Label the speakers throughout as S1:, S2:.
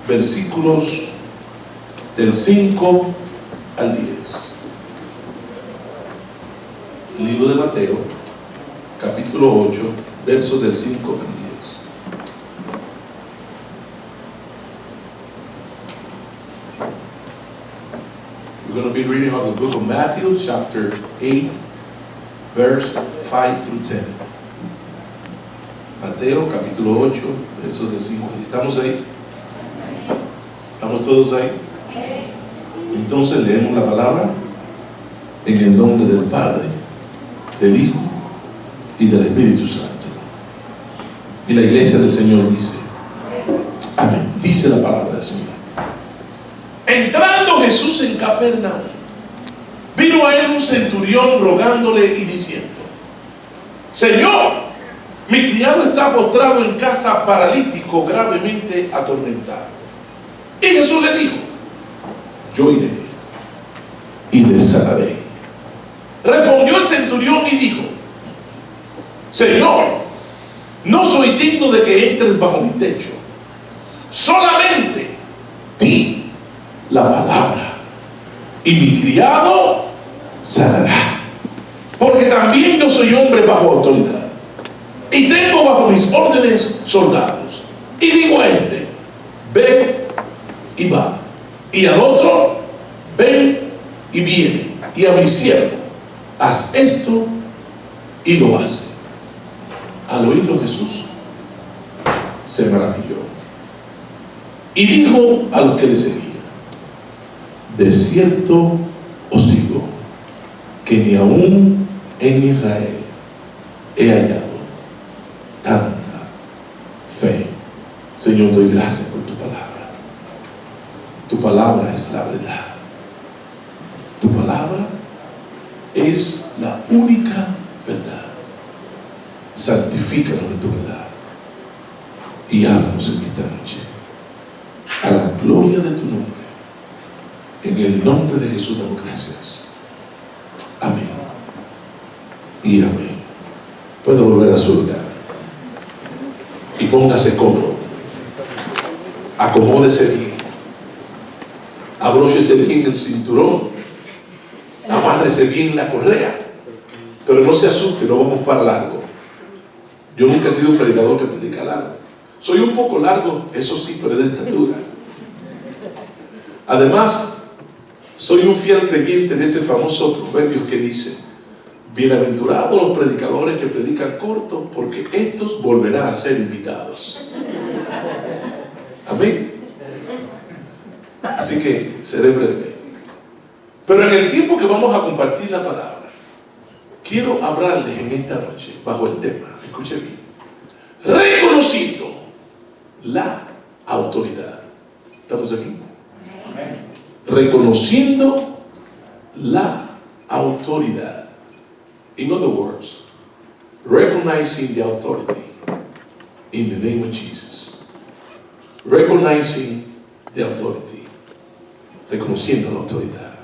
S1: versículos del 5 al 10. Libro de Mateo, capítulo 8, versos del 5 al 10. We're going to be reading out the book of Matthew, chapter 8, verse 5 through 10. Mateo, capítulo 8, versos del 5 al 10. ¿Estamos ahí? ¿Estamos todos ahí? Entonces leemos la palabra en el nombre del Padre, del Hijo y del Espíritu Santo. Y la iglesia del Señor dice: amén. Dice la palabra del Señor. Entrando Jesús en Capernaum, vino a él un centurión rogándole y diciendo: Señor, mi criado está postrado en casa, paralítico, gravemente atormentado. Y Jesús le dijo: yo iré y le sanaré. Respondió el centurión y dijo: Señor, no soy digno de que entres bajo mi techo. Solamente di la palabra y mi criado sanará. Porque también yo soy hombre bajo autoridad y tengo bajo mis órdenes soldados. Y digo a este: ven y va, y al otro: ven y viene, y a mi siervo: haz esto, y lo hace. Al oírlo Jesús se maravilló y dijo a los que le seguían: de cierto os digo que ni aún en Israel he hallado tanta fe. Señor, doy gracias por tu palabra. Tu palabra es la verdad. Tu palabra es la única verdad. Santifícanos en tu verdad y háblanos en esta noche, a la gloria de tu nombre. En el nombre de Jesús damos gracias. Amén y amén. Puede volver a su lugar y póngase cómodo. Acomódese bien, abróchese bien el cinturón, amárrese bien la correa, pero no se asuste, no vamos para largo. Yo nunca he sido un predicador que predica largo. Soy un poco largo, eso sí, pero es de estatura. Además, soy un fiel creyente de ese famoso proverbio que dice: bienaventurados los predicadores que predican corto, porque estos volverán a ser invitados. Amén. Así que seré breve. Pero en el tiempo que vamos a compartir la palabra, quiero hablarles en esta noche bajo el tema, escuche bien, reconociendo la autoridad. ¿Estamos aquí? Reconociendo la autoridad. In other words, recognizing the authority in the name of Jesus. Recognizing the authority. Reconociendo la autoridad.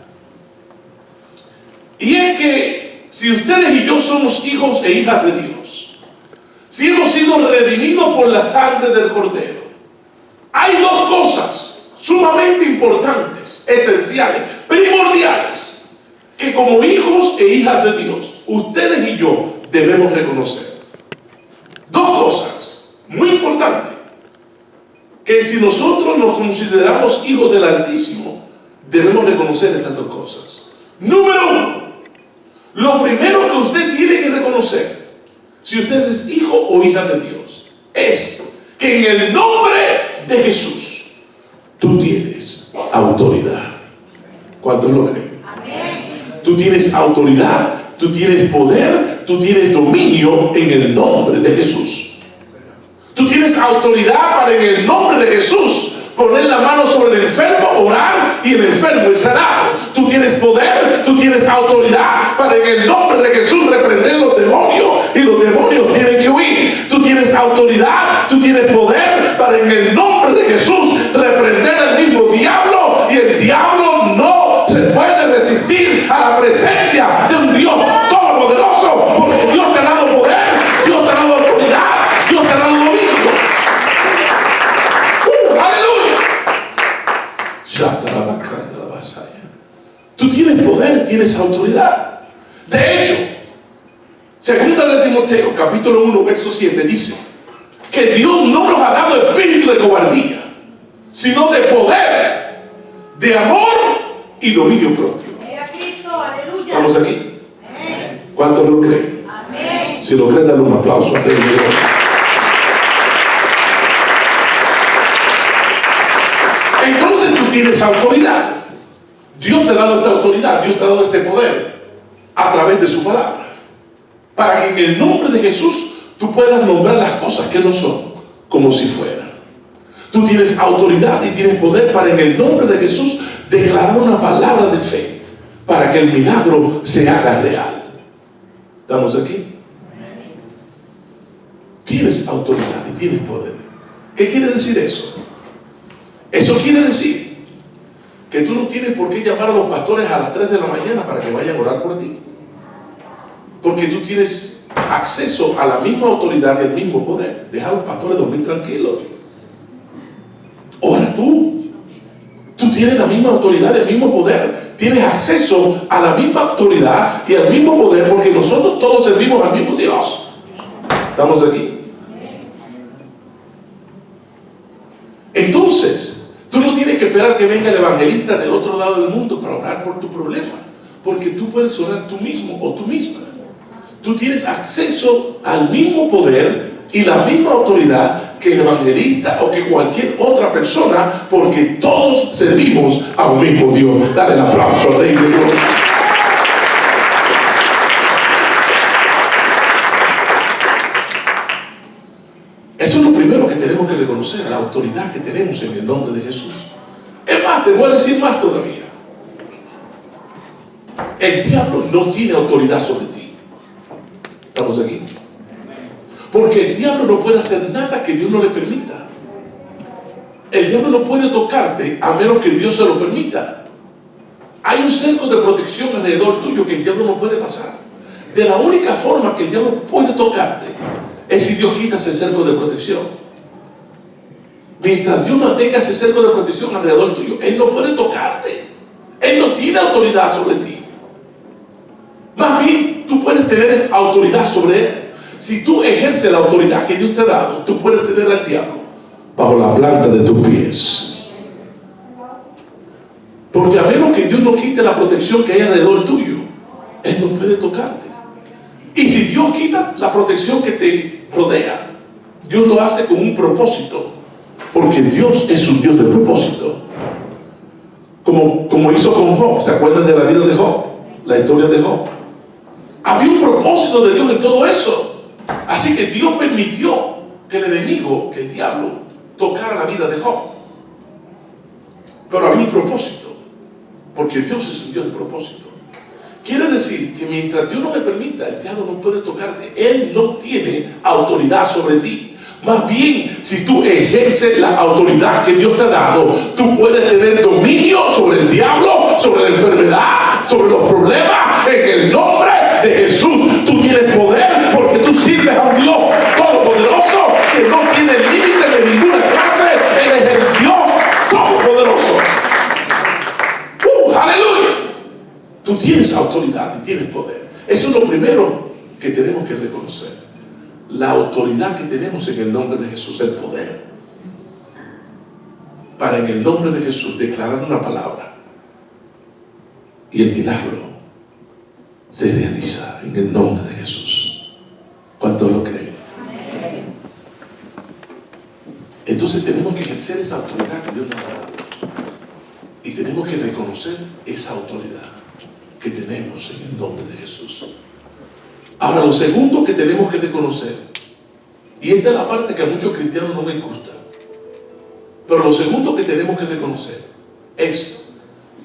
S1: Y es que si ustedes y yo somos hijos e hijas de Dios, si hemos sido redimidos por la sangre del Cordero, hay dos cosas sumamente importantes, esenciales, primordiales, que como hijos e hijas de Dios, ustedes y yo debemos reconocer. Dos cosas muy importantes, que si nosotros nos consideramos hijos del Altísimo, debemos reconocer estas dos cosas. Número uno, lo primero que usted tiene que reconocer, si usted es hijo o hija de Dios, es que en el nombre de Jesús tú tienes autoridad. ¿Cuántos lo creen? Amén. Tú tienes autoridad, tú tienes poder, tú tienes dominio en el nombre de Jesús. Tú tienes autoridad para en el nombre de Jesús poner la mano sobre el enfermo, orar y el enfermo es sanado. Tú tienes poder, tú tienes autoridad para en el nombre de Jesús reprender los demonios y los demonios tienen que huir. Tú tienes autoridad, tú tienes poder para en el nombre de Jesús reprender al mismo diablo y el diablo no se puede resistir a la presencia de un Dios todopoderoso, porque Dios te ha dado poder, Dios te ha dado autoridad, Dios te ha dado dominio. ¡Aleluya! Tú tienes poder, tienes autoridad. De hecho, segunda de Timoteo, capítulo 1, verso 7, dice que Dios no nos ha dado espíritu de cobardía, sino de poder, de amor y dominio propio. ¿Estamos aquí? ¿Cuántos lo creen? Amén. Si lo creen, dale un aplauso. Entonces tú tienes autoridad. Dios te ha dado esta autoridad, Dios te ha dado este poder a través de su palabra, para que en el nombre de Jesús tú puedas nombrar las cosas que no son como si fueran. Tú tienes autoridad y tienes poder para en el nombre de Jesús declarar una palabra de fe para que el milagro se haga real. ¿Estamos aquí? Tienes autoridad y tienes poder. ¿Qué quiere decir eso? Eso quiere decir que tú no tienes por qué llamar a los pastores a las 3 de la mañana para que vayan a orar por ti. Porque tú tienes acceso a la misma autoridad y al mismo poder. Deja a los pastores dormir tranquilos. Ora tú. Tú tienes la misma autoridad y el mismo poder. Tienes acceso a la misma autoridad y al mismo poder, porque nosotros todos servimos al mismo Dios. ¿Estamos aquí? Entonces, tú no tienes que esperar que venga el evangelista del otro lado del mundo para orar por tu problema, porque tú puedes orar tú mismo o tú misma. Tú tienes acceso al mismo poder y la misma autoridad que el evangelista o que cualquier otra persona, porque todos servimos a un mismo Dios. Dale el aplauso al Rey de Dios. Eso es lo primero que tenemos que reconocer, la autoridad que tenemos en el nombre de Jesús. Es más, te voy a decir más todavía. El diablo no tiene autoridad sobre ti. ¿Estamos aquí? Porque el diablo no puede hacer nada que Dios no le permita. El diablo no puede tocarte a menos que Dios se lo permita. Hay un cerco de protección alrededor tuyo que el diablo no puede pasar. De la única forma que el diablo puede tocarte es si Dios quita ese cerco de protección. Mientras Dios mantenga ese cerco de protección alrededor tuyo, Él no puede tocarte. Él no tiene autoridad sobre ti. Más bien, tú puedes tener autoridad sobre Él. Si tú ejerces la autoridad que Dios te ha dado, tú puedes tener al diablo bajo la planta de tus pies. Porque a menos que Dios no quite la protección que hay alrededor tuyo, Él no puede tocarte. Y si Dios quita la protección que te rodea, Dios lo hace con un propósito, porque Dios es un Dios de propósito. Como hizo con Job. ¿Se acuerdan de la vida de Job? La historia de Job. Había un propósito de Dios en todo eso. Así que Dios permitió que el enemigo, que el diablo, tocara la vida de Job. Pero había un propósito, porque Dios es un Dios de propósito. Quiere decir que mientras Dios no le permita, el diablo no puede tocarte. Él no tiene autoridad sobre ti. Más bien, si tú ejerces la autoridad que Dios te ha dado, tú puedes tener dominio sobre el diablo, sobre la enfermedad, sobre los problemas. En el nombre de Jesús, tú tienes poder porque tú sirves a un Dios todopoderoso que no tiene límite de ninguna clase. Él es el Dios todopoderoso. ¡Aleluya! Tú tienes autoridad y tienes poder. Eso es lo primero que tenemos que reconocer. La autoridad que tenemos en el nombre de Jesús, el poder. Para en el nombre de Jesús declarar una palabra y el milagro se realiza en el nombre de Jesús. ¿Cuántos lo creen? Entonces tenemos que ejercer esa autoridad que Dios nos ha dado. Y tenemos que reconocer esa autoridad que tenemos en el nombre de Jesús. Ahora, lo segundo que tenemos que reconocer, y esta es la parte que a muchos cristianos no les gusta, pero lo segundo que tenemos que reconocer es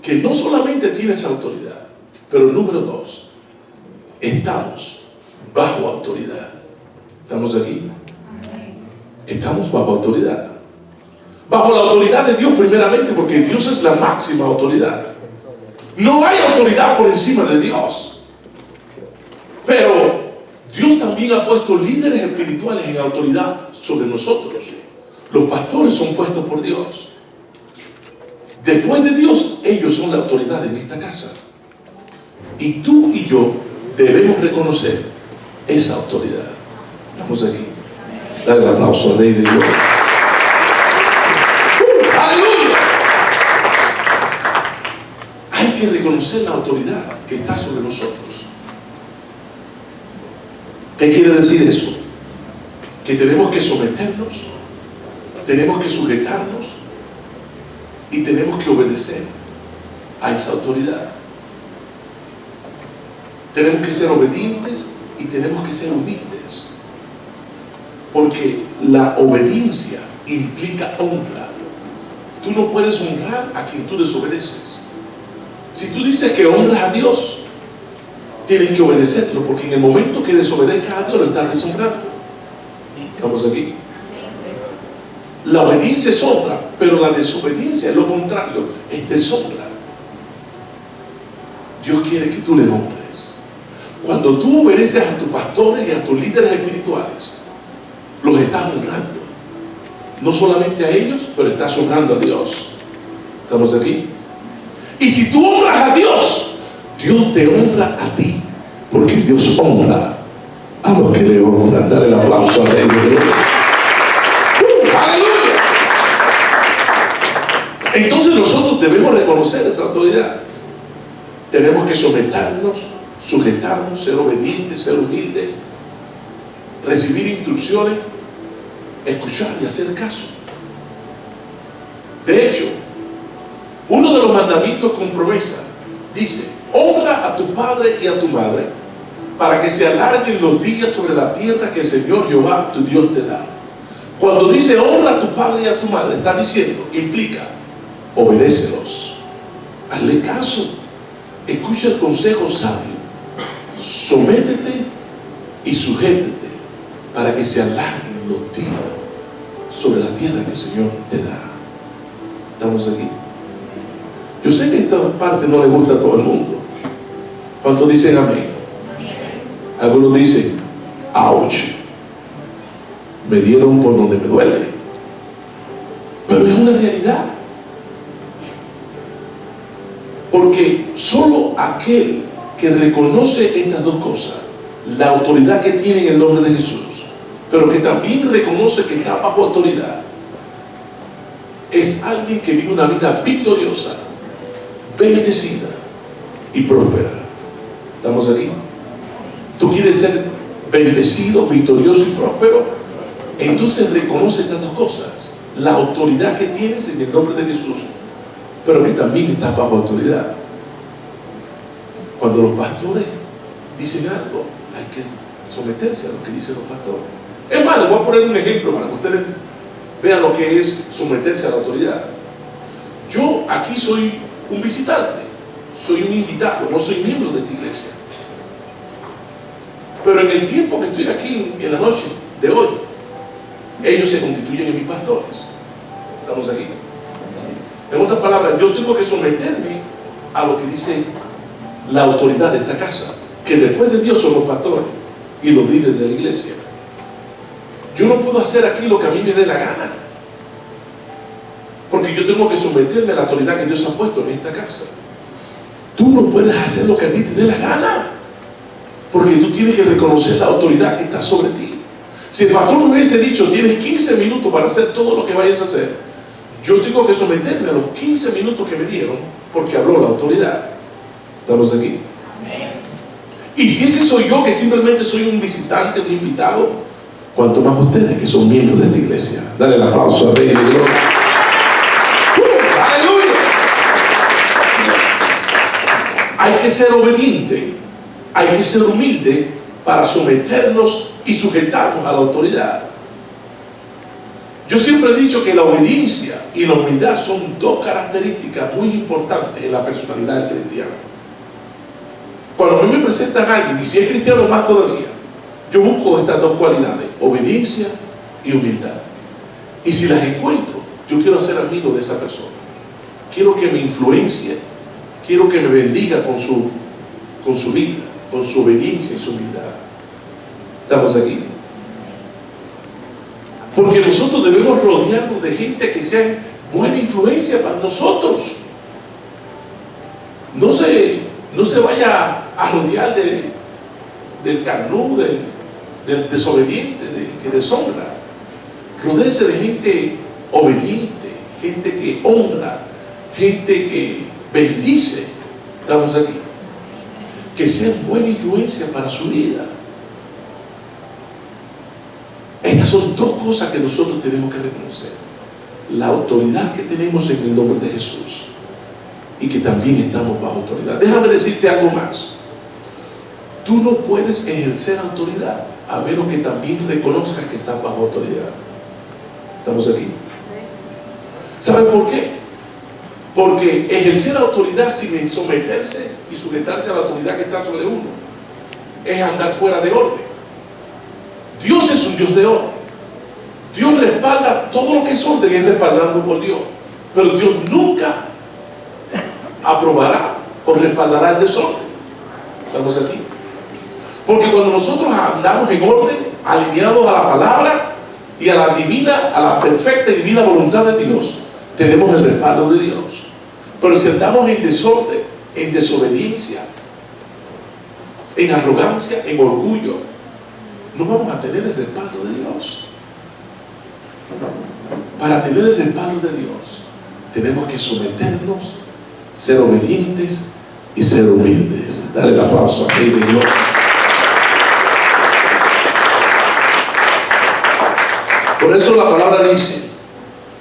S1: que no solamente tienes autoridad, pero número dos, estamos bajo autoridad. ¿Estamos aquí? Estamos bajo autoridad. Bajo la autoridad de Dios primeramente, porque Dios es la máxima autoridad. No hay autoridad por encima de Dios. Pero Dios también ha puesto líderes espirituales en autoridad sobre nosotros. Los pastores son puestos por Dios. Después de Dios, ellos son la autoridad en esta casa. Y tú y yo debemos reconocer esa autoridad. Estamos aquí. Dale el aplauso al Rey de Dios. ¡Aleluya! Hay que reconocer la autoridad que está sobre nosotros. ¿Qué quiere decir eso? Que tenemos que someternos, tenemos que sujetarnos y tenemos que obedecer a esa autoridad. Tenemos que ser obedientes y tenemos que ser humildes, porque la obediencia implica honra. Tú no puedes honrar a quien tú desobedeces. Si tú dices que honras a Dios, tienes que obedecerlo, porque en el momento que desobedezcas a Dios lo estás deshonrando. ¿Estamos aquí? La obediencia es honra, pero la desobediencia es lo contrario, es deshonra. Dios quiere que tú le honres. Cuando tú obedeces a tus pastores y a tus líderes espirituales, los estás honrando. No solamente a ellos, pero estás honrando a Dios. ¿Estamos aquí? Y si tú honras a Dios, Dios te honra a ti, porque Dios honra a los que le honran. Dale el aplauso al Rey de Dios. ¡Aleluya! Entonces nosotros debemos reconocer esa autoridad. Tenemos que someternos, sujetarnos, ser obedientes, ser humildes, recibir instrucciones, escuchar y hacer caso. De hecho, uno de los mandamientos con promesa dice: honra a tu padre y a tu madre, para que se alarguen los días sobre la tierra que el Señor Jehová tu Dios te da. Cuando dice honra a tu padre y a tu madre, está diciendo, implica, obedécelos, hazle caso, escucha el consejo sabio, sométete y sujétete, para que se alarguen los días sobre la tierra que el Señor te da. ¿Estamos aquí? Yo sé que esta parte no le gusta a todo el mundo. ¿Cuántos dicen amén? Algunos dicen, ouch, me dieron por donde me duele. Pero es una realidad. Porque solo aquel que reconoce estas dos cosas, la autoridad que tiene en el nombre de Jesús, pero que también reconoce que está bajo autoridad, es alguien que vive una vida victoriosa, bendecida y próspera. ¿Estamos aquí? ¿Tú quieres ser bendecido, victorioso y próspero? Entonces reconoce estas dos cosas: la autoridad que tienes en el nombre de Jesús, pero que también estás bajo autoridad. Cuando los pastores dicen algo, hay que someterse a lo que dicen los pastores. Es más, les voy a poner un ejemplo para que ustedes vean lo que es someterse a la autoridad. Yo aquí soy un visitante, soy un invitado, no soy miembro de esta iglesia. Pero en el tiempo que estoy aquí, en la noche de hoy, ellos se constituyen en mis pastores. ¿Estamos aquí? En otras palabras, yo tengo que someterme a lo que dice la autoridad de esta casa, que después de Dios son los pastores y los líderes de la iglesia. Yo no puedo hacer aquí lo que a mí me dé la gana, porque yo tengo que someterme a la autoridad que Dios ha puesto en esta casa. Tú no puedes hacer lo que a ti te dé la gana, porque tú tienes que reconocer la autoridad que está sobre ti. Si el pastor me hubiese dicho, tienes 15 minutos para hacer todo lo que vayas a hacer, yo tengo que someterme a los 15 minutos que me dieron, porque habló la autoridad. ¿Estamos aquí? Amén. Y si ese soy yo, que simplemente soy un visitante, un invitado, cuanto más ustedes que son miembros de esta iglesia. Dale el aplauso al Rey de Dios. ¡Aleluya! Hay que ser obediente, hay que ser humilde para someternos y sujetarnos a la autoridad. Yo siempre he dicho que la obediencia y la humildad son dos características muy importantes en la personalidad del cristiano. Cuando a mí me presentan a alguien, y si es cristiano más todavía, yo busco estas dos cualidades, obediencia y humildad. Y si las encuentro, yo quiero ser amigo de esa persona. Quiero que me influencie, quiero que me bendiga con su vida, con su obediencia y su humildad. ¿Estamos aquí? Porque nosotros debemos rodearnos de gente que sean buena influencia para nosotros. No se vaya a rodear del carnú, del desobediente, del que deshonra. Rodéese de gente obediente, gente que honra, gente que bendice. Estamos aquí. Que sean buena influencia para su vida. Estas son dos cosas que nosotros tenemos que reconocer: la autoridad que tenemos en el nombre de Jesús y que también estamos bajo autoridad. Déjame decirte algo más. Tú no puedes ejercer autoridad a menos que también reconozcas que estás bajo autoridad. ¿Estamos aquí? ¿Saben por qué? Porque ejercer autoridad sin someterse y sujetarse a la autoridad que está sobre uno es andar fuera de orden. Dios es un Dios de orden. Dios respalda todo lo que es orden, es respaldado por Dios. Pero Dios nunca aprobará o respaldará el desorden. ¿Estamos aquí? Porque cuando nosotros andamos en orden, alineados a la palabra y a la perfecta y divina voluntad de Dios, tenemos el respaldo de Dios. Pero si andamos en desorden, en desobediencia, en arrogancia, en orgullo, no vamos a tener el respaldo de Dios. Para tener el respaldo de Dios, tenemos que someternos, ser obedientes y ser humildes. Dale el aplauso a Rey de Dios. Por eso la palabra dice: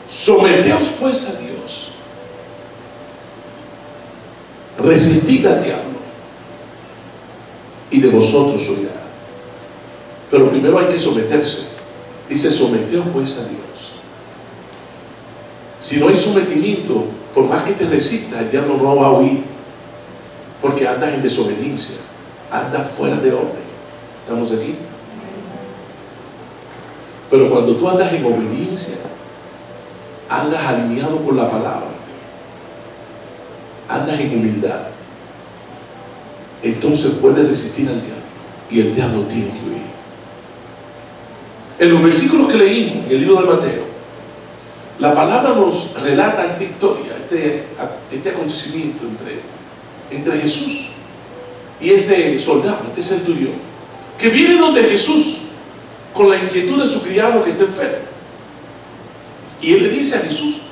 S1: someteos pues a Dios, resistid al diablo y de vosotros oirá. Pero primero hay que someterse. Dice: someteos pues a Dios. Si no hay sometimiento, por más que te resistas, el diablo no va a oír, porque andas en desobediencia, andas fuera de orden. ¿Estamos aquí? Pero cuando tú andas en obediencia, andas alineado con la palabra, andas en humildad, entonces puedes resistir al diablo y el diablo tiene que huir. En los versículos que leímos en el libro de Mateo, la palabra nos relata esta historia, este acontecimiento entre Jesús y este soldado, este centurión, que viene donde Jesús con la inquietud de su criado que está enfermo. Y él le dice a Jesús: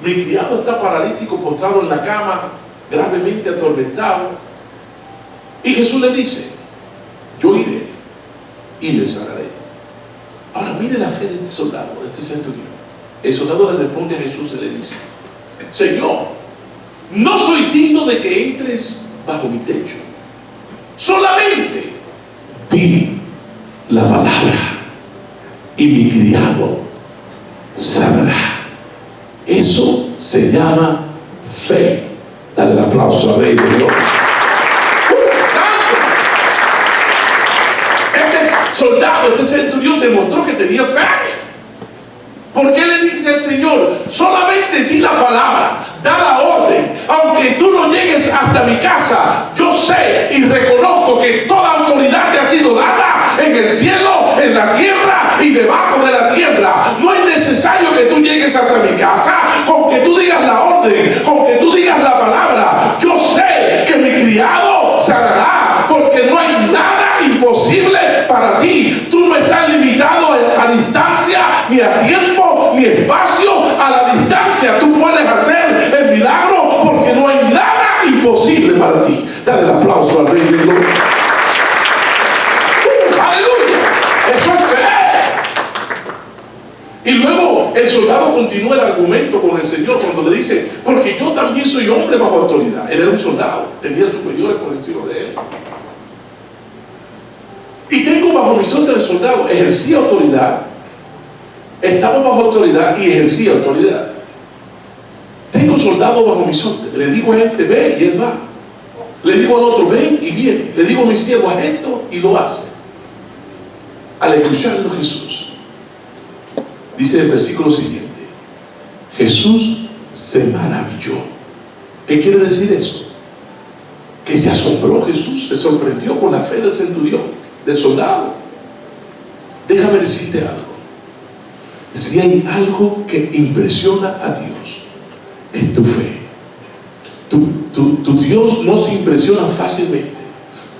S1: mi criado está paralítico, postrado en la cama, gravemente atormentado. Y Jesús le dice: yo iré y le sanaré. Ahora mire la fe de este soldado, de este centurión. El soldado le responde a Jesús y le dice: Señor, no soy digno de que entres bajo mi techo. Solamente di la palabra y mi criado sanará. Eso se llama fe. Dale el aplauso al Rey de Dios. ¡Santo! Este soldado, este centurión demostró que tenía fe. ¿Por qué le dice al Señor: solamente di la palabra, da la orden, aunque tú no llegues hasta mi casa, yo sé y reconozco que toda autoridad te ha sido dada en el cielo, en la tierra y debajo de la tierra? No es necesario que tú llegues hasta mi casa, con que tú digas la orden, con que tú digas la palabra. Yo sé que mi criado sanará, porque no hay nada imposible para ti. Tú no estás limitado a distancia, ni a tiempo, ni espacio. A la distancia tú puedes hacer el milagro, porque no hay nada imposible para ti. Dale el aplauso al Rey de Dios. ¡Aleluya! Eso es fe. Y luego el soldado continúa el argumento con el Señor cuando le dice: porque yo también soy hombre bajo autoridad. Él era un soldado, tenía superiores por encima de él. Y tengo bajo mi orden del soldado, ejercía autoridad. Estaba bajo autoridad y ejercía autoridad. Tengo soldados bajo mi orden. Le digo a este: ve, y él va. Le digo al otro: ven, y viene. Le digo a mi siervo: haz esto, y lo hace. Al escucharlo Jesús, dice el versículo siguiente: Jesús se maravilló. ¿Qué quiere decir eso? Que se asombró Jesús, se sorprendió con la fe del centurión, del soldado. Déjame decirte algo. Si hay algo que impresiona a Dios, es tu fe. Tu Dios no se impresiona fácilmente.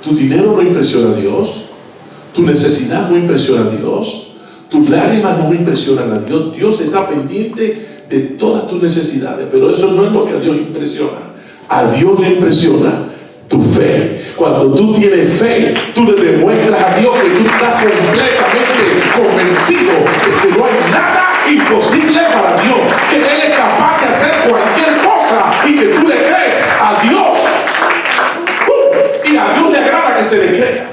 S1: Tu dinero no impresiona a Dios. Tu necesidad no impresiona a Dios. Tus lágrimas no impresionan a Dios. Dios está pendiente de todas tus necesidades, pero eso no es lo que a Dios impresiona. A Dios le impresiona tu fe. Cuando tú tienes fe, tú le demuestras a Dios que tú estás completamente convencido de que no hay nada imposible para Dios, que Él es capaz de hacer cualquier cosa y que tú le crees a Dios. Y a Dios le agrada que se le crea,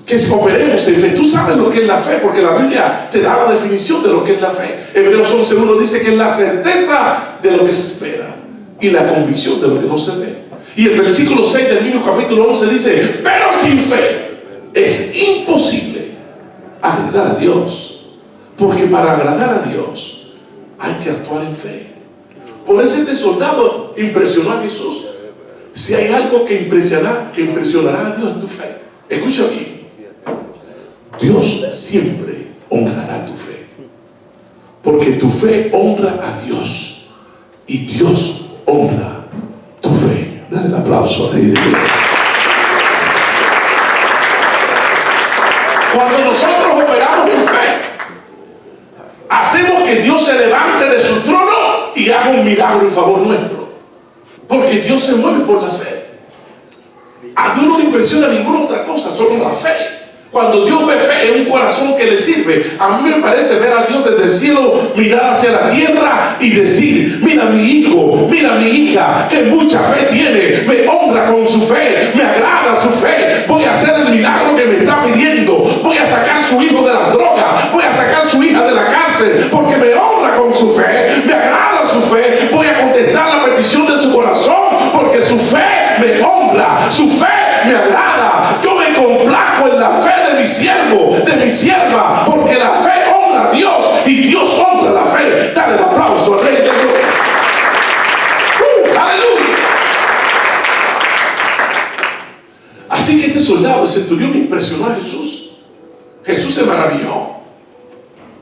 S1: que operemos en fe. Tú sabes lo que es la fe, porque la Biblia te da la definición de lo que es la fe. Hebreos 11:1 dice que es la certeza de lo que se espera y la convicción de lo que no se ve. Y el versículo 6 del mismo capítulo 11 dice: pero sin fe es imposible agradar a Dios, porque para agradar a Dios hay que actuar en fe. Por eso este soldado impresionó a Jesús. Si hay algo que impresionará a Dios, es tu fe. Escucha bien. Dios siempre honrará tu fe, porque tu fe honra a Dios y Dios honra tu fe. Dale el aplauso a Rey de Dios. Cuando nosotros operamos en fe, hacemos que Dios se levante de su trono y haga un milagro en favor nuestro, porque Dios se mueve por la fe. A Dios no le impresiona ninguna otra cosa, solo la fe. Cuando Dios ve fe en un corazón que le sirve, a mí me parece ver a Dios desde el cielo mirar hacia la tierra y decir: mira mi hijo, mira mi hija, que mucha fe tiene, me honra con su fe, me agrada su fe, voy a hacer el milagro que me está pidiendo, voy a sacar su hijo de la droga, voy a sacar su hija de la cárcel, porque me honra con su fe, me agrada su fe, voy a contestar la petición de su corazón, porque su fe me honra, su fe me agrada. Yo me complazco en la fe de mi siervo, de mi sierva, porque la fe honra a Dios y Dios honra la fe. Dale el aplauso al Rey de Dios. ¡Aleluya! Así que este soldado, el centurión, impresionó a Jesús. Jesús se maravilló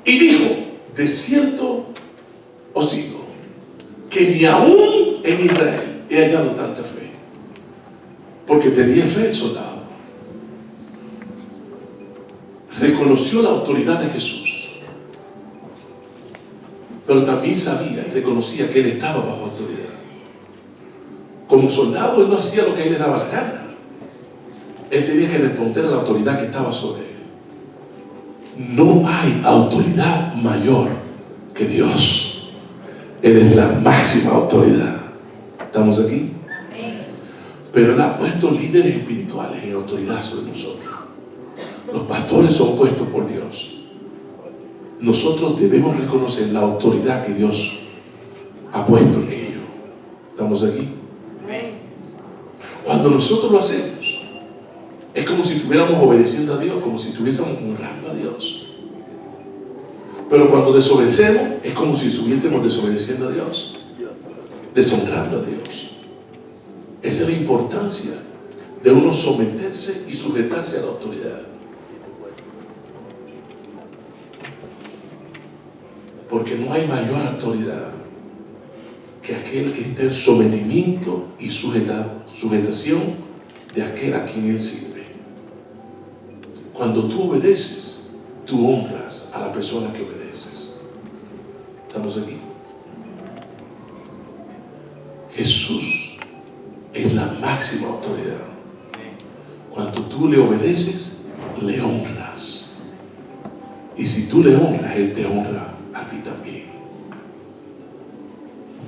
S1: y dijo: de cierto os digo que ni aún en Israel he hallado tanta fe. Porque tenía fe el soldado. Reconoció la autoridad de Jesús, pero también sabía y reconocía que él estaba bajo autoridad. Como soldado, él no hacía lo que a él le daba la gana. Él tenía que responder a la autoridad que estaba sobre él. No hay autoridad mayor que Dios. Él es la máxima autoridad. ¿Estamos aquí? Pero Él ha puesto líderes espirituales en autoridad sobre nosotros. Los pastores son puestos por Dios. Nosotros debemos reconocer la autoridad que Dios ha puesto en ellos. ¿Estamos aquí? Cuando nosotros lo hacemos, es como si estuviéramos obedeciendo a Dios, como si estuviésemos honrando a Dios. Pero cuando desobedecemos, es como si estuviésemos desobedeciendo a Dios, deshonrando a Dios. Esa es la importancia de uno someterse y sujetarse a la autoridad. Porque no hay mayor autoridad que aquel que esté en sometimiento y sujetación de aquel a quien él sirve. Cuando tú obedeces, tú honras a la persona que obedeces. ¿Estamos aquí? Jesús es la máxima autoridad. Cuando tú le obedeces, le honras. Y si tú le honras, Él te honra a ti también.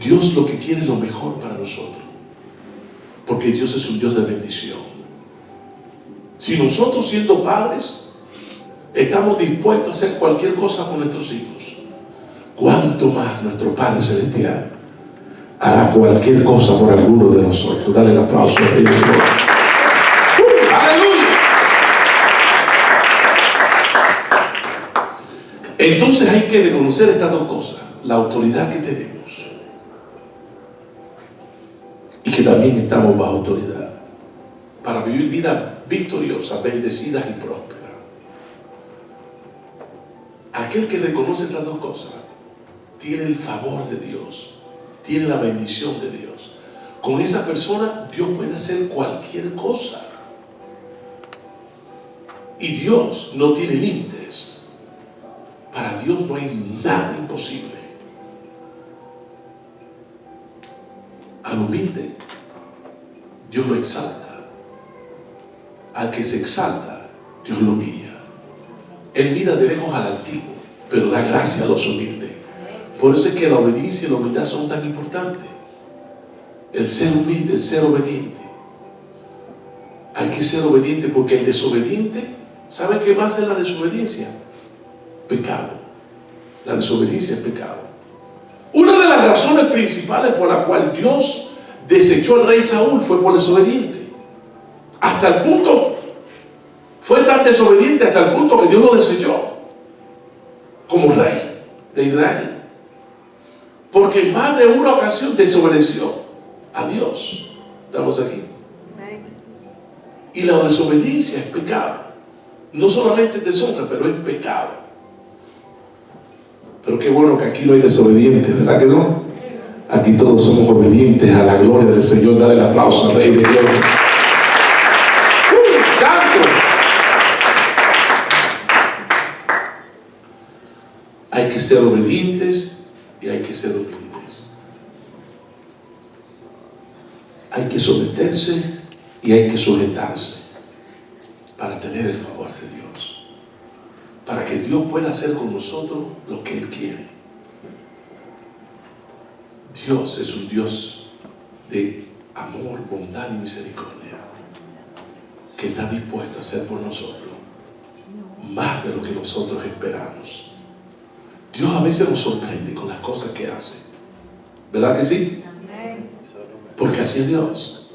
S1: Dios lo que quiere es lo mejor para nosotros, porque Dios es un Dios de bendición. Si nosotros, siendo padres, estamos dispuestos a hacer cualquier cosa con nuestros hijos, ¿cuánto más nuestro Padre Celestial hará cualquier cosa por alguno de nosotros? Dale el aplauso a Dios. ¡Aleluya! Entonces hay que reconocer estas dos cosas: la autoridad que tenemos y que también estamos bajo autoridad para vivir vidas victoriosas, bendecidas y prósperas. aquel que reconoce estas dos cosas tiene el favor de Dios, tiene la bendición de Dios. Con esa persona Dios puede hacer cualquier cosa. Y Dios no tiene límites. Para Dios no hay nada imposible. Al humilde Dios lo exalta. Al que se exalta Dios lo humilla. Él mira de lejos al altivo, pero da gracia a los humildes. Por eso es que la obediencia y la humildad son tan importantes. El ser humilde, el ser obediente. Hay que ser obediente, porque el desobediente, ¿sabe qué más es la desobediencia? Pecado. La desobediencia es pecado. Una de las razones principales por la cual Dios desechó al rey Saúl fue por desobediente. Hasta el punto, fue tan desobediente hasta el punto que Dios lo desechó como rey de Israel. Porque en más de una ocasión desobedeció a Dios. Estamos aquí. Y la desobediencia es pecado. No solamente deshonra, pero es pecado. Pero qué bueno que aquí no hay desobedientes, ¿verdad que no? Aquí todos somos obedientes a la gloria del Señor. Dale el aplauso al Rey de Dios. ¡Santo! Hay que ser obedientes y hay que ser humildes. Hay que someterse y hay que sujetarse para tener el favor de Dios, para que Dios pueda hacer con nosotros lo que Él quiere. Dios es un Dios de amor, bondad y misericordia, que está dispuesto a hacer por nosotros más de lo que nosotros esperamos. Dios a veces nos sorprende con las cosas que hace, ¿verdad que sí? Porque así es Dios.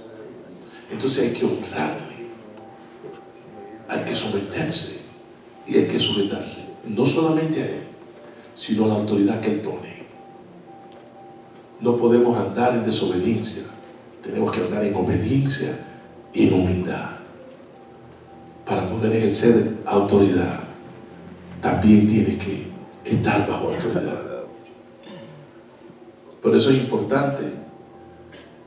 S1: Entonces hay que honrarle, hay que someterse y hay que sujetarse, no solamente a Él, sino a la autoridad que Él pone. No podemos andar en desobediencia, tenemos que andar en obediencia y en humildad. Para poder ejercer autoridad, también tienes que estar bajo autoridad. Por eso es importante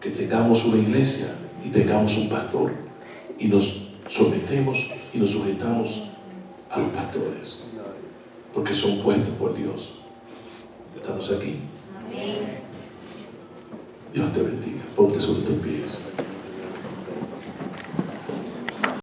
S1: que tengamos una iglesia y tengamos un pastor y nos sometemos y nos sujetamos a los pastores, porque son puestos por Dios. ¿Estamos aquí? Amén. Dios te bendiga. Ponte sobre tus pies.